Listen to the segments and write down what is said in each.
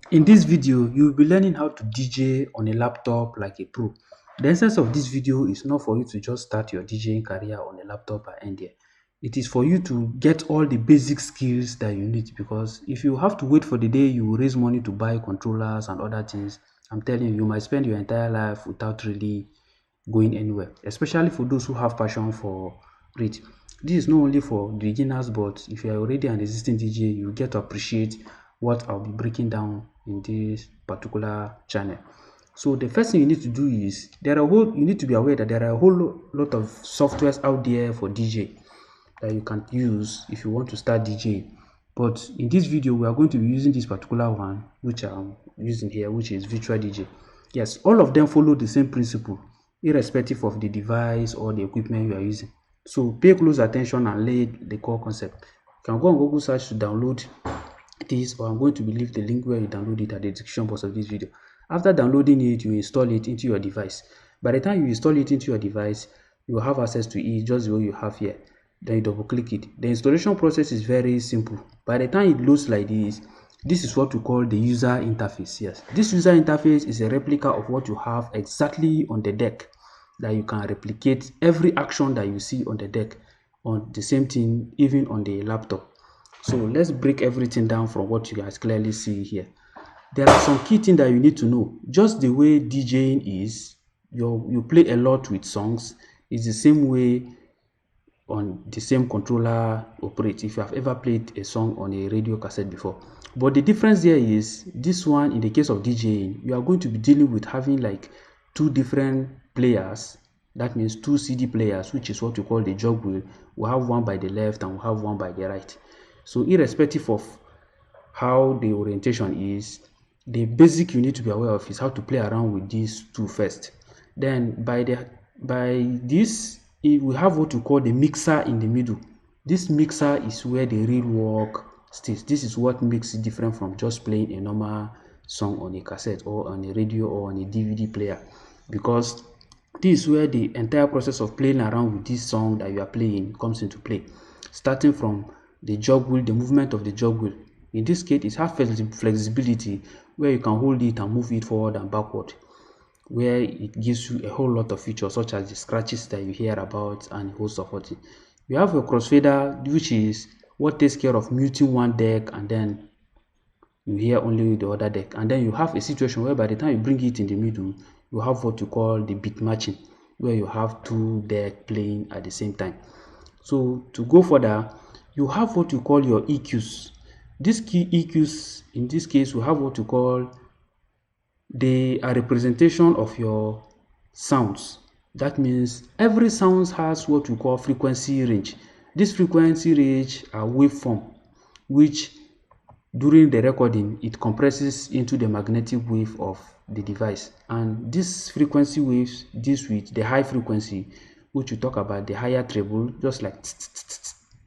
In this video, you will be learning how to DJ on a laptop like a pro. The essence of this video is not for you to just start your DJing career on a laptop and end there. It is for you to get all the basic skills that you need, because if you have to wait for the day you will raise money to buy controllers and other things, I'm telling you, you might spend your entire life without really going anywhere, especially for those who have passion for it. This is not only for beginners, but if you are already an existing DJ, you get to appreciate what I'll be breaking down in this particular channel. So the first thing you need to do is you need to be aware that there are a whole lot of softwares out there for DJ that you can use if you want to start DJ. But in this video, we are going to be using this particular one, which I'm using here, which is Virtual DJ. Yes, all of them follow the same principle, irrespective of the device or the equipment you are using. So pay close attention and lay the core concept. You can go on Google search to download this, or I'm going to leave the link where you download it at the description box of this video. After downloading it, you install it into your device. By the time you install it into your device, you will have access to it just the way you have here. Then you double click it. The installation process is very simple. By the time it loads like this is what we call the user interface. Yes, this user interface is a replica of what you have exactly on the deck, that you can replicate every action that you see on the deck on the same thing, even on the laptop. So let's break everything down from what you guys clearly see here. There are some key things that you need to know. Just the way DJing is, you play a lot with songs, is the same way on the same controller operates if you have ever played a song on a radio cassette before. But the difference there is, this one, in the case of DJing, you are going to be dealing with having like two different players. That means two CD players, which is what we call the jog wheel. We have one by the left and we have one by the right. So irrespective of how the orientation is, the basic you need to be aware of is how to play around with these two first. Then by this, we have what we call the mixer in the middle. This mixer is where the real work stays. This is what makes it different from just playing a normal song on a cassette or on a radio or on a DVD player, because this is where the entire process of playing around with this song that you are playing comes into play, starting from the jog wheel, the movement of the jog wheel. In this case, it has flexibility where you can hold it and move it forward and backward, where it gives you a whole lot of features such as the scratches that you hear about and a host of other. You have a crossfader, which is what takes care of muting one deck and then you hear only the other deck. And then you have a situation where by the time you bring it in the middle, you have what you call the beat matching, where you have two decks playing at the same time. So to go further, you have what you call your EQs. These key EQs, in this case, we have what you call, they are representation of your sounds. That means every sound has what we call frequency range. This frequency range are waveform, which during the recording it compresses into the magnetic wave of the device. And this frequency waves deals with the high frequency, which we talk about the higher treble, just like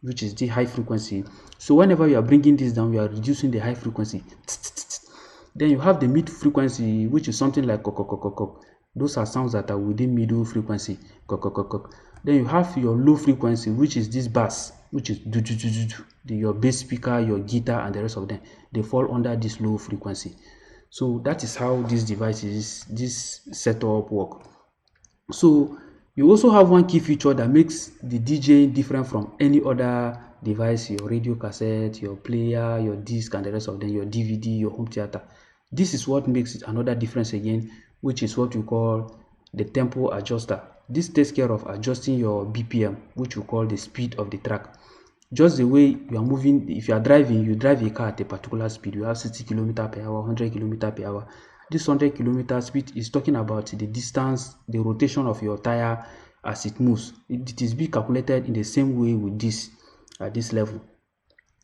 which is the high frequency. So whenever you are bringing this down, you are reducing the high frequency. Then you have the mid frequency, which is something like kok, kok, kok, kok. Those are sounds that are within middle frequency. Kok, kok, kok, kok. Then you have your low frequency, which is this bass, which is do, do, do, do, do. Your bass speaker, your guitar, and the rest of them. They fall under this low frequency. So that is how this setup work. So you also have one key feature that makes the DJ different from any other device: your radio cassette, your player, your disc, and the rest of them, your DVD, your home theater. This is what makes it another difference again, which is what we call the tempo adjuster. This takes care of adjusting your BPM, which we call the speed of the track. Just the way you are moving, if you are driving, you drive a car at a particular speed. You have 60 km per hour, 100 km per hour. This 100 km speed is talking about the distance, the rotation of your tire as it moves. It is being calculated in the same way with this at this level.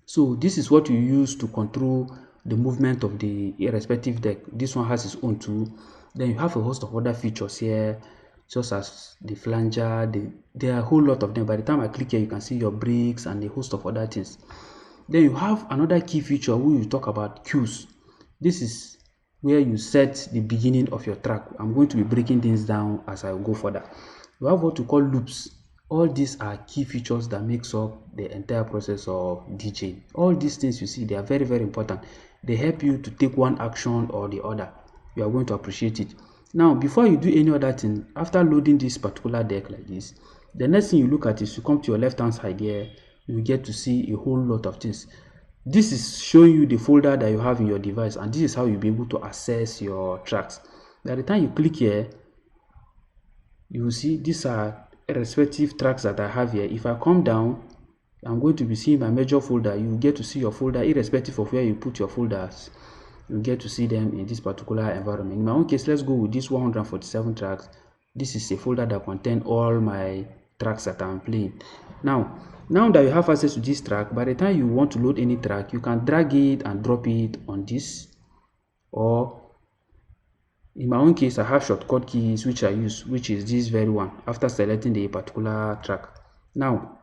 So this is what you use to control the movement of the irrespective deck. This one has its own too. Then you have a host of other features here, just as the flanger. There are a whole lot of them. By the time I click here, you can see your brakes and a host of other things. Then you have another key feature where you talk about cues. This is where you set the beginning of your track. I'm going to be breaking things down as I go further. You have what you call loops. All these are key features that makes up the entire process of DJing. All these things you see, they are very, very important. they help you to take one action or the other. You are going to appreciate it. Now, before you do any other thing, after loading this particular deck like this, the next thing you look at is you come to your left hand side here, you get to see a whole lot of things. This is showing you the folder that you have in your device, and this is how you'll be able to access your tracks. By the time you click here, you will see these are respective tracks that I have here. If I come down, I'm going to be seeing my major folder. You get to see your folder irrespective of where you put your folders. You get to see them in this particular environment. In my own case, let's go with this 147 tracks. This is a folder that contains all my tracks that I'm playing. Now that you have access to this track, by the time you want to load any track, you can drag it and drop it on this, or in my own case, I have shortcut keys which I use, which is this very one, after selecting the particular track. Now,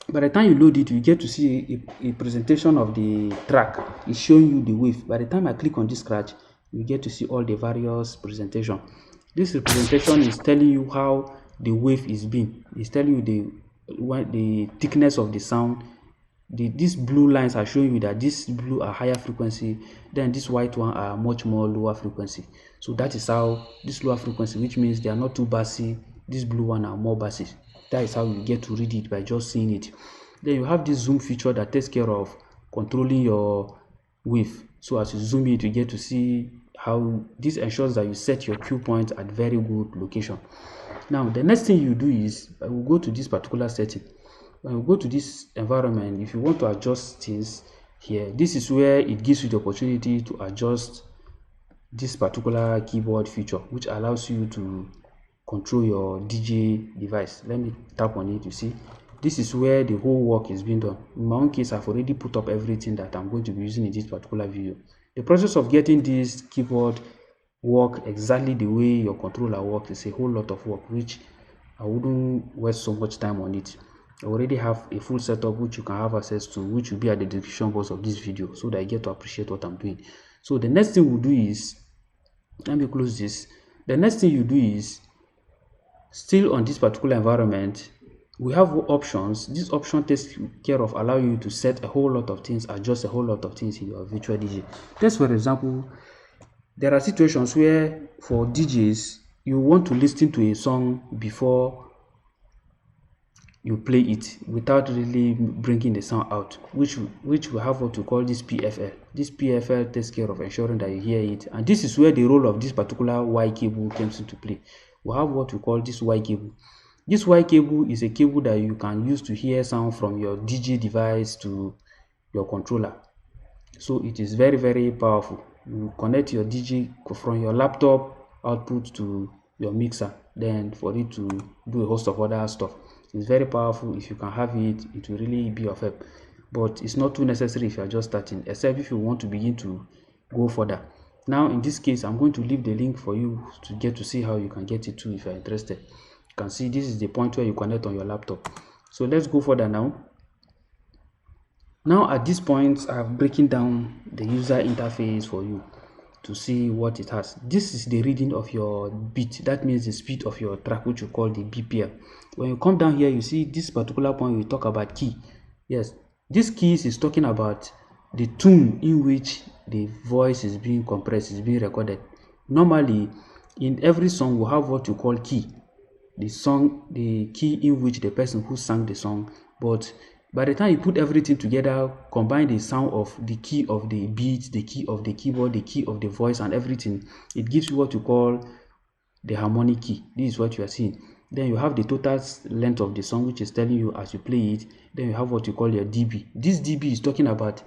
by the time you load it, you get to see a presentation of the track. It's showing you the wave. By the time I click on this scratch, you get to see all the various presentation. This representation is telling you how the wave is being. It's telling you the thickness of the sound. These blue lines are showing you that this blue are higher frequency, then this white one are much more lower frequency. So that is how this lower frequency, which means they are not too bassy, this blue one are more bassy. That is how you get to read it by just seeing it. Then you have this zoom feature that takes care of controlling your wave. So as you zoom it, you get to see how this ensures that you set your cue point at very good location. Now the next thing you do is I will go to this particular setting. When you go to this environment, if you want to adjust things here, this is where it gives you the opportunity to adjust this particular keyboard feature, which allows you to control your DJ device. Let me tap on it. You see, this is where the whole work is being done. In my own case, I've already put up everything that I'm going to be using in this particular video. The process of getting this keyboard work exactly the way your controller works is a whole lot of work, which I wouldn't waste so much time on it. I already have a full setup which you can have access to, which will be at the description box of this video, so that I get to appreciate what I'm doing. So the next thing we'll do is, let me close this. The next thing you do is, still on this particular environment, we have options. This option takes care of allowing you to set a whole lot of things, adjust a whole lot of things in your virtual DJ. Just for example, there are situations where for DJs, you want to listen to a song before you play it without really bringing the sound out, which we have what we call this PFL. This PFL takes care of ensuring that you hear it, and this is where the role of this particular Y cable comes into play. We have what we call this Y cable. This Y cable is a cable that you can use to hear sound from your DJ device to your controller. So it is very, very powerful. You connect your DJ from your laptop output to your mixer, then for it to do a host of other stuff. It's very powerful. If you can have it, it will really be of help. But it's not too necessary if you are just starting, except if you want to begin to go further. Now, in this case, I'm going to leave the link for you to get to see how you can get it too if you're interested. You can see this is the point where you connect on your laptop. So let's go further now. Now at this point, I'm breaking down the user interface for you to see what it has. This is the reading of your beat. That means the speed of your track, which you call the BPM. When you come down here, you see this particular point, we talk about key. Yes, this keys is talking about the tune in which the voice is being compressed, is being recorded. Normally, in every song, we have what you call key. The key in which the person who sang the song. But by the time you put everything together, combine the sound of the key of the beat, the key of the keyboard, the key of the voice, and everything, it gives you what you call the harmonic key. This is what you are seeing. Then you have the total length of the song, which is telling you as you play it. Then you have what you call your dB. This dB is talking about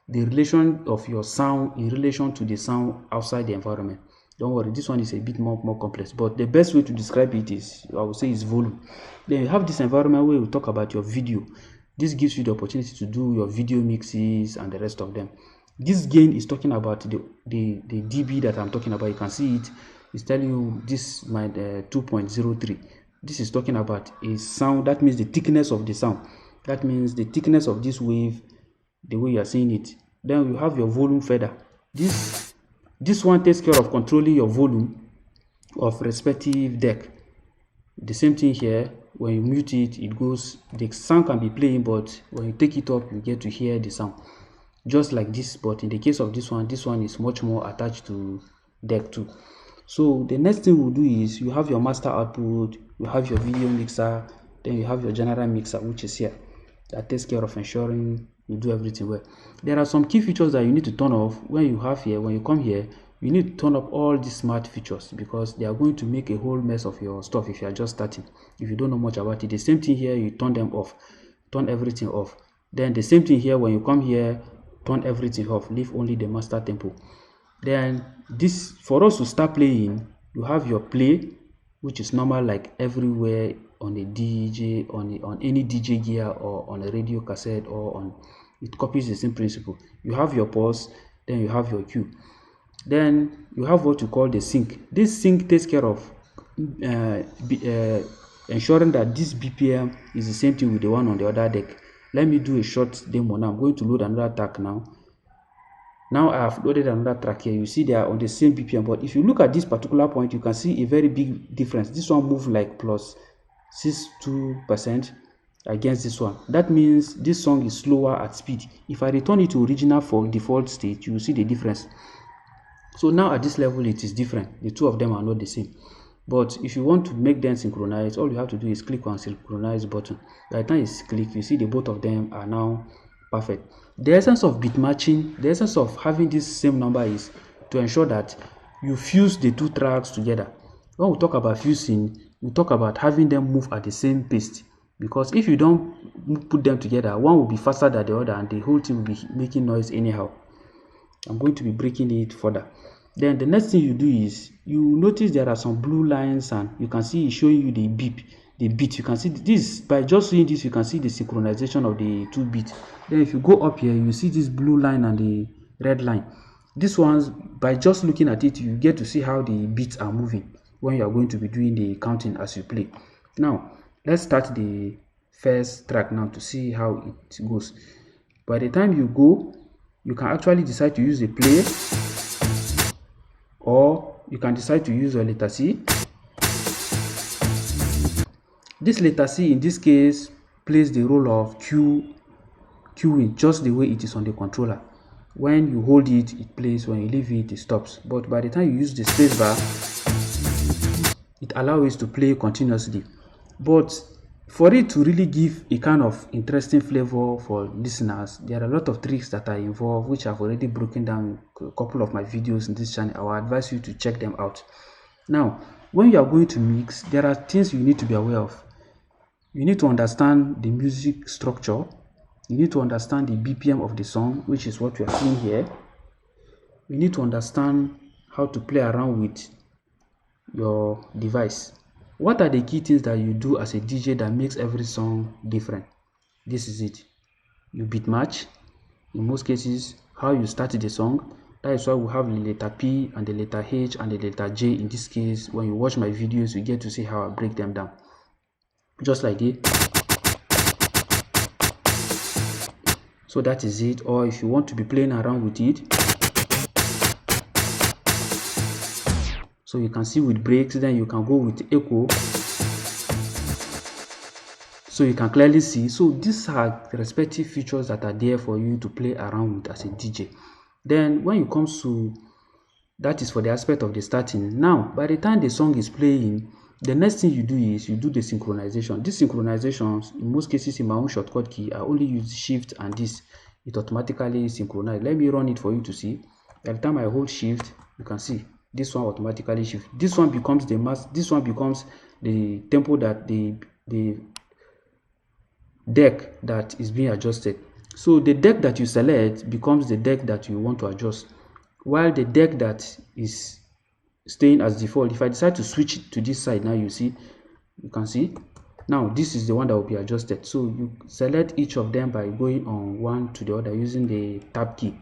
the relation of your sound in relation to the sound outside the environment. Don't worry, this one is a bit more complex, but the best way to describe it is, I would say, is volume. Then you have this environment where we talk about your video. This gives you the opportunity to do your video mixes and the rest of them. This gain is talking about the dB that I'm talking about. You can see it. It's telling you this is my 2.03. This is talking about a sound. That means the thickness of the sound. That means the thickness of this wave, the way you are seeing it. Then you have your volume fader. This one takes care of controlling your volume of respective deck. The same thing here. When you mute it, it goes, the sound can be playing, but when you take it up, you get to hear the sound. just like this, but in the case of this one is much more attached to deck 2. So the next thing we'll do is you have your master output, you have your video mixer, then you have your general mixer, which is here, that takes care of ensuring you do everything well. There are some key features that you need to turn off when you come here. You need to turn off all these smart features because they are going to make a whole mess of your stuff if you are just starting, if you don't know much about it. The same thing here, you turn them off, turn everything off. Then the same thing here, when you come here, turn everything off, leave only the master tempo. Then this, for us to start playing, you have your play, which is normal like everywhere on a DJ, on any DJ gear or on a radio cassette or on, it copies the same principle. You have your pause, then you have your cue. Then you have what you call the sync. This sync takes care of ensuring that this BPM is the same thing with the one on the other deck. Let me do a short demo now. I'm going to load another track now. Now I have loaded another track here. You see they are on the same BPM, but if you look at this particular point, you can see a very big difference. This one moved like plus 62% against this one. That means this song is slower at speed. If I return it to original for default state, you will see the difference. So now at this level it is different. The two of them are not the same. But if you want to make them synchronize, all you have to do is click on synchronize button. By the time it's clicked, you see the both of them are now perfect. The essence of beat matching, the essence of having this same number is to ensure that you fuse the two tracks together. When we talk about fusing, we talk about having them move at the same pace. Because if you don't put them together, one will be faster than the other and the whole thing will be making noise anyhow. I'm going to be breaking it further. Then the next thing you do is you notice there are some blue lines and you can see it's showing you the beat. You can see this, by just seeing this, you can see the synchronization of the two beats. Then if you go up here, you see this blue line and the red line. This ones, by just looking at it, you get to see how the beats are moving when you are going to be doing the counting as you play. Now, let's start the first track now to see how it goes. By the time you go, you can actually decide to use a play, or you can decide to use a letter C. This letter C in this case plays the role of cueing, just the way it is on the controller. When you hold it, it plays. When you leave it, it stops. But by the time you use the space bar, it allows it to play continuously. But for it to really give a kind of interesting flavor for listeners, there are a lot of tricks that are involved, which I've already broken down in a couple of my videos in this channel. I will advise you to check them out. Now, when you are going to mix, there are things you need to be aware of. You need to understand the music structure. You need to understand the BPM of the song, which is what we are seeing here. You need to understand how to play around with your device. What are the key things that you do as a DJ that makes every song different? This is it. You beat match. In most cases, how you started the song. That is why we have the letter P and the letter H and the letter J. In this case, when you watch my videos, you get to see how I break them down. Just like this. So that is it. Or if you want to be playing around with it, so you can see with breaks, then you can go with echo, so you can clearly see. So these are the respective features that are there for you to play around with as a DJ. Then when it comes to, that is for the aspect of the starting. Now by the time the song is playing, the next thing you do is you do the synchronization. These synchronizations, in most cases in my own shortcut key, I only use shift and this, it automatically synchronizes. Let me run it for you to see. By the time I hold shift, you can see this one automatically shift. This one becomes the mass, this one becomes the tempo that the deck that is being adjusted. So the deck that you select becomes the deck that you want to adjust, while the deck that is staying as default, if I decide to switch it to this side, now you can see now this is the one that will be adjusted. So you select each of them by going on one to the other using the tab key,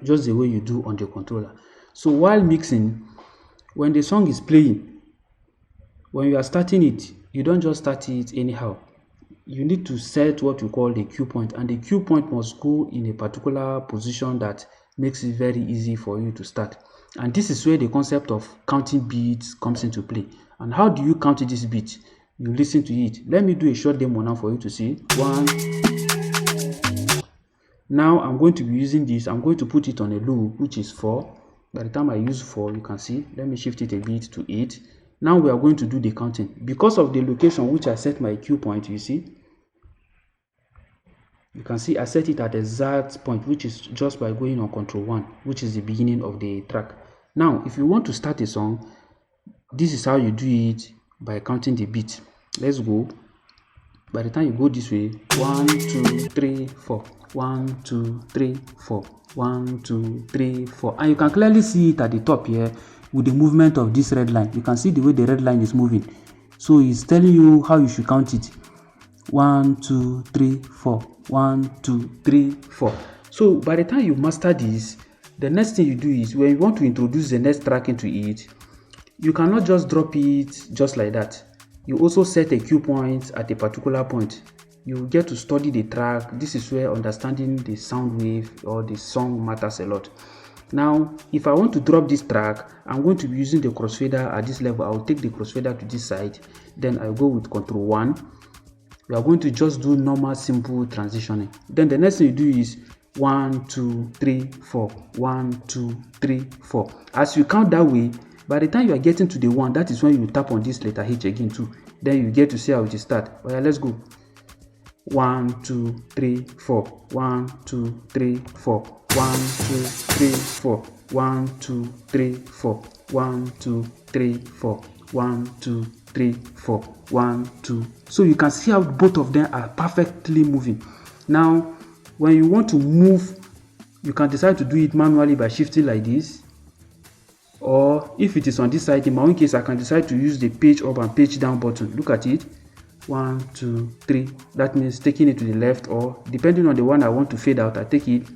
just the way you do on the controller. So while mixing, when the song is playing, when you are starting it, you don't just start it anyhow. You need to set what you call the cue point, and the cue point must go in a particular position that makes it very easy for you to start. And this is where the concept of counting beats comes into play. And how do you count this beat? You listen to it. Let me do a short demo now for you to see. 1, Now I'm going to be using this. I'm going to put it on a loop, which is 4. By the time I use 4, you can see, let me shift it a bit to 8. Now we are going to do the counting. Because of the location which I set my cue point, you see, you can see I set it at the exact point, which is just by going on control 1, which is the beginning of the track. Now, if you want to start a song, this is how you do it, by counting the beat. Let's go. By the time you go this way, 1, 2, 3, 4, 1, 2, 3, 4, 1, 2, 3, 4. And you can clearly see it at the top here with the movement of this red line. You can see the way the red line is moving. So it's telling you how you should count it. 1, 2, 3, 4, 1, 2, 3, 4. So by the time you master this, the next thing you do is, when you want to introduce the next track into it, you cannot just drop it just like that. You also set a cue point at a particular point. You get to study the track. This is where understanding the sound wave or the song matters a lot. Now, if I want to drop this track, I'm going to be using the crossfader at this level. I'll take the crossfader to this side. Then I go with control 1. We are going to just do normal simple transitioning. Then the next thing you do is 1, 2, 3, 4, 1, 2, 3, 4. As you count that way, by the time you are getting to the 1, that is when you tap on this letter H again too. Then you get to see how it start. Oh yeah, let's go. 1, 2, 3, 4. 1, 2, 3, 4. 1, 2, 3, 4. 1, 2, 3, 4. 1, 2, 3, 4. 1, 2, 3, 4. 1, 2. So you can see how both of them are perfectly moving. Now, when you want to move, you can decide to do it manually by shifting like this. Or if it is on this side, in my own case, I can decide to use the page up and page down button. Look at it. 1, 2, 3. That means taking it to the left, or depending on the one I want to fade out, I take it.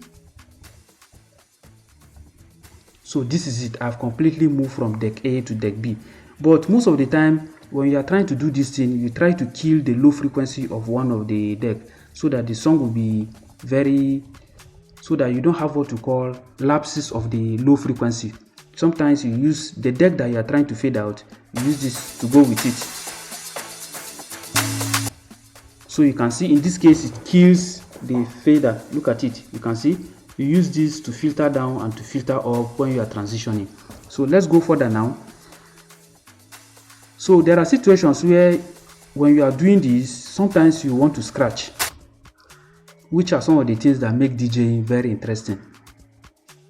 So this is it. I've completely moved from deck A to deck B. But most of the time, when you are trying to do this thing, you try to kill the low frequency of one of the deck, so that the song will be so that you don't have what you call lapses of the low frequency. Sometimes you use the deck that you are trying to fade out, you use this to go with it. So you can see in this case it kills the fader. Look at it. You can see you use this to filter down and to filter up when you are transitioning. So let's go further now. So there are situations where when you are doing this, sometimes you want to scratch, which are some of the things that make DJing very interesting.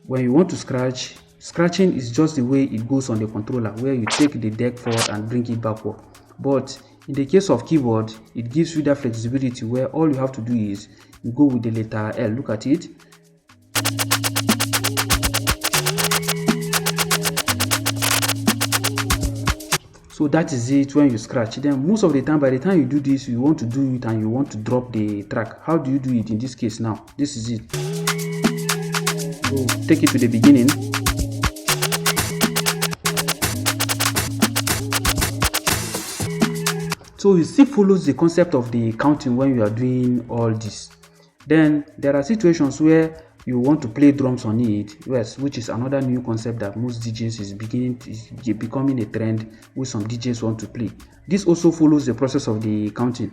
When you want to scratch, scratching is just the way it goes on the controller, where you take the deck forward and bring it backward. But in the case of keyboard, it gives you that flexibility where all you have to do is you go with the letter L. Look at it. So that is it when you scratch. Then most of the time, by the time you do this, you want to do it and you want to drop the track. How do you do it in this case now? This is it. So take it to the beginning. So it still follows the concept of the counting when you are doing all this. Then there are situations where you want to play drums on it, yes, which is another new concept that most DJs is becoming a trend, which some DJs want to play. This also follows the process of the counting.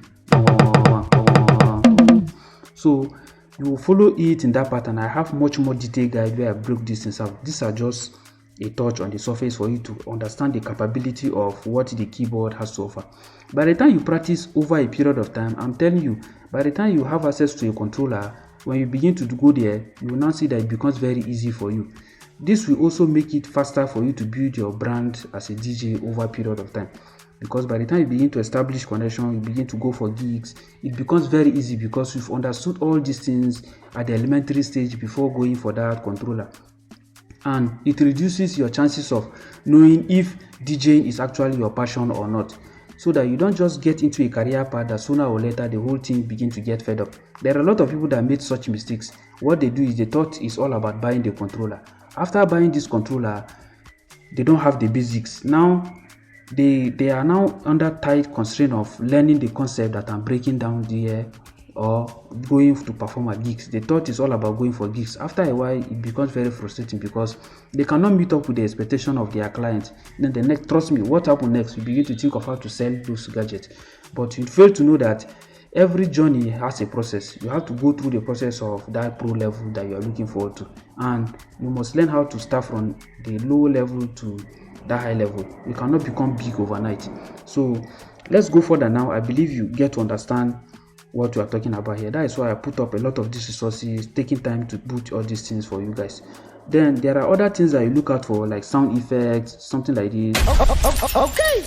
So you will follow it in that pattern. I have much more detailed guide where I broke these things out. These are just a touch on the surface for you to understand the capability of what the keyboard has to offer. By the time you practice over a period of time, I'm telling you, by the time you have access to a controller, when you begin to go there, you will now see that it becomes very easy for you. This will also make it faster for you to build your brand as a DJ over a period of time. Because by the time you begin to establish connection, you begin to go for gigs, it becomes very easy because you've understood all these things at the elementary stage before going for that controller. And it reduces your chances of knowing if DJing is actually your passion or not, so that you don't just get into a career path that sooner or later the whole thing begin to get fed up. There are a lot of people that made such mistakes. What they do is they thought it's all about buying the controller. After buying this controller, they don't have the basics. Now they are now under tight constraint of learning the concept that I'm breaking down there, or going to perform at gigs. They thought it's all about going for gigs. After a while, it becomes very frustrating because they cannot meet up with the expectation of their clients. Then the next, trust me, what happens next? You begin to think of how to sell those gadgets, but you fail to know that every journey has a process. You have to go through the process of that pro level that you are looking forward to, and you must learn how to start from the low level to that high level. You cannot become big overnight. So let's go further now. I believe you get to understand what we are talking about here. That is why I put up a lot of these resources, taking time to put all these things for you guys. Then there are other things that you look out for, like sound effects, something like this. Okay.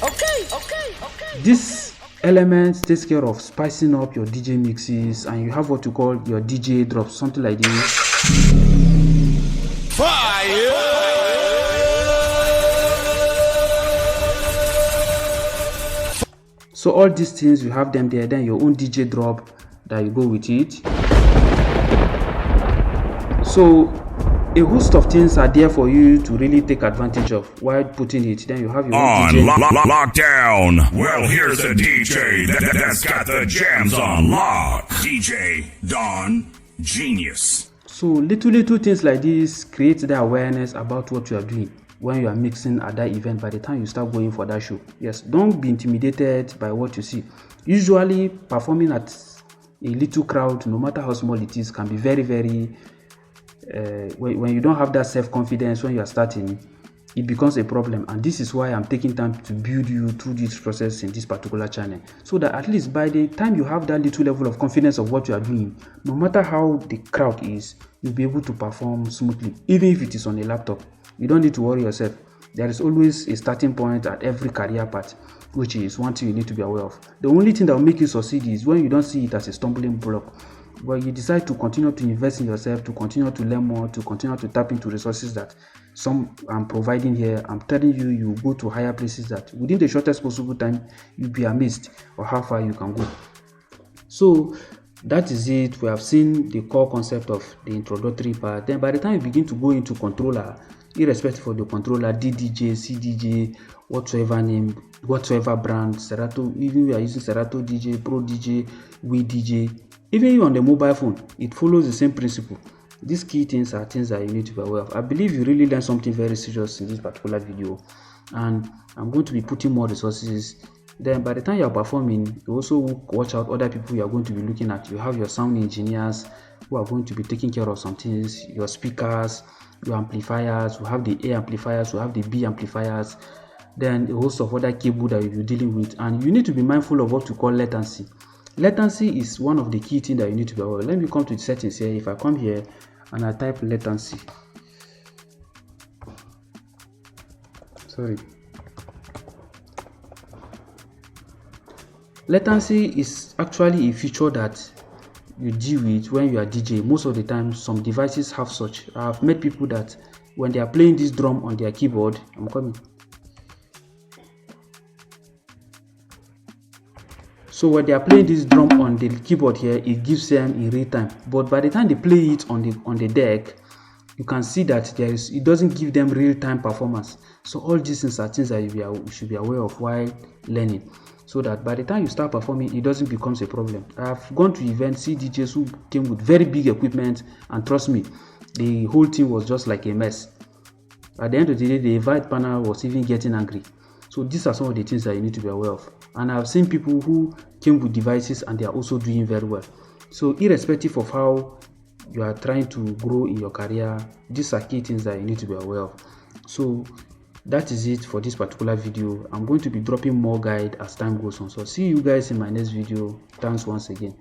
This element takes care of spicing up your DJ mixes, and you have what you call your DJ drops, something like this. Fire! So all these things, you have them there. Then your own DJ drop that you go with it. So a host of things are there for you to really take advantage of while putting it. Then you have your own DJ. Lockdown. Well, here's the DJ that's got the jams on lock. DJ Don Genius. So little things like this create the awareness about what you are doing when you are mixing at that event by the time you start going for that show. Yes, don't be intimidated by what you see. Usually performing at a little crowd, no matter how small it is, can be very when you don't have that self-confidence when you are starting, it becomes a problem. And this is why I'm taking time to build you through this process in this particular channel, so that at least by the time you have that little level of confidence of what you are doing, no matter how the crowd is, you'll be able to perform smoothly, even if it is on a laptop. You don't need to worry yourself. There is always a starting point at every career path, which is one thing you need to be aware of. The only thing that will make you succeed is when you don't see it as a stumbling block, but you decide to continue to invest in yourself, to continue to learn more, to continue to tap into resources that some I'm providing here. I'm telling you, you go to higher places that within the shortest possible time, you'll be amazed of how far you can go. So that is it. We have seen the core concept of the introductory part. Then by the time you begin to go into controller, irrespective of the controller, DDJ, CDJ, whatsoever name, whatsoever brand, Serato, even we are using Serato DJ, Pro DJ, Wii DJ, even on the mobile phone, it follows the same principle. These key things are things that you need to be aware of. I believe you really learned something very serious in this particular video, and I'm going to be putting more resources. Then by the time you are performing, you also watch out other people you are going to be looking at. You have your sound engineers who are going to be taking care of some things, your speakers, your amplifiers, you have the A amplifiers, you have the B amplifiers, then a host of other cable that you'll be dealing with. And you need to be mindful of what you call latency. Latency is one of the key things that you need to be aware of. Let me come to the settings here. If I come here and I type latency, latency is actually a feature that you deal with when you are DJ. Most of the time, some devices have such. I've met people that when they are playing this drum on their keyboard, I'm coming. So when they are playing this drum on the keyboard here, it gives them in real time. But by the time they play it on the deck, you can see that it doesn't give them real time performance. So all these things are things that you should be aware of while learning, so that by the time you start performing, it doesn't become a problem. I've gone to events, see DJs who came with very big equipment, and trust me, the whole thing was just like a mess. At the end of the day, the invite panel was even getting angry. So these are some of the things that you need to be aware of. And I've seen people who came with devices and they are also doing very well. So irrespective of how you are trying to grow in your career, these are key things that you need to be aware of. So that is it for this particular video. I'm going to be dropping more guide as time goes on. So see you guys in my next video. Thanks once again.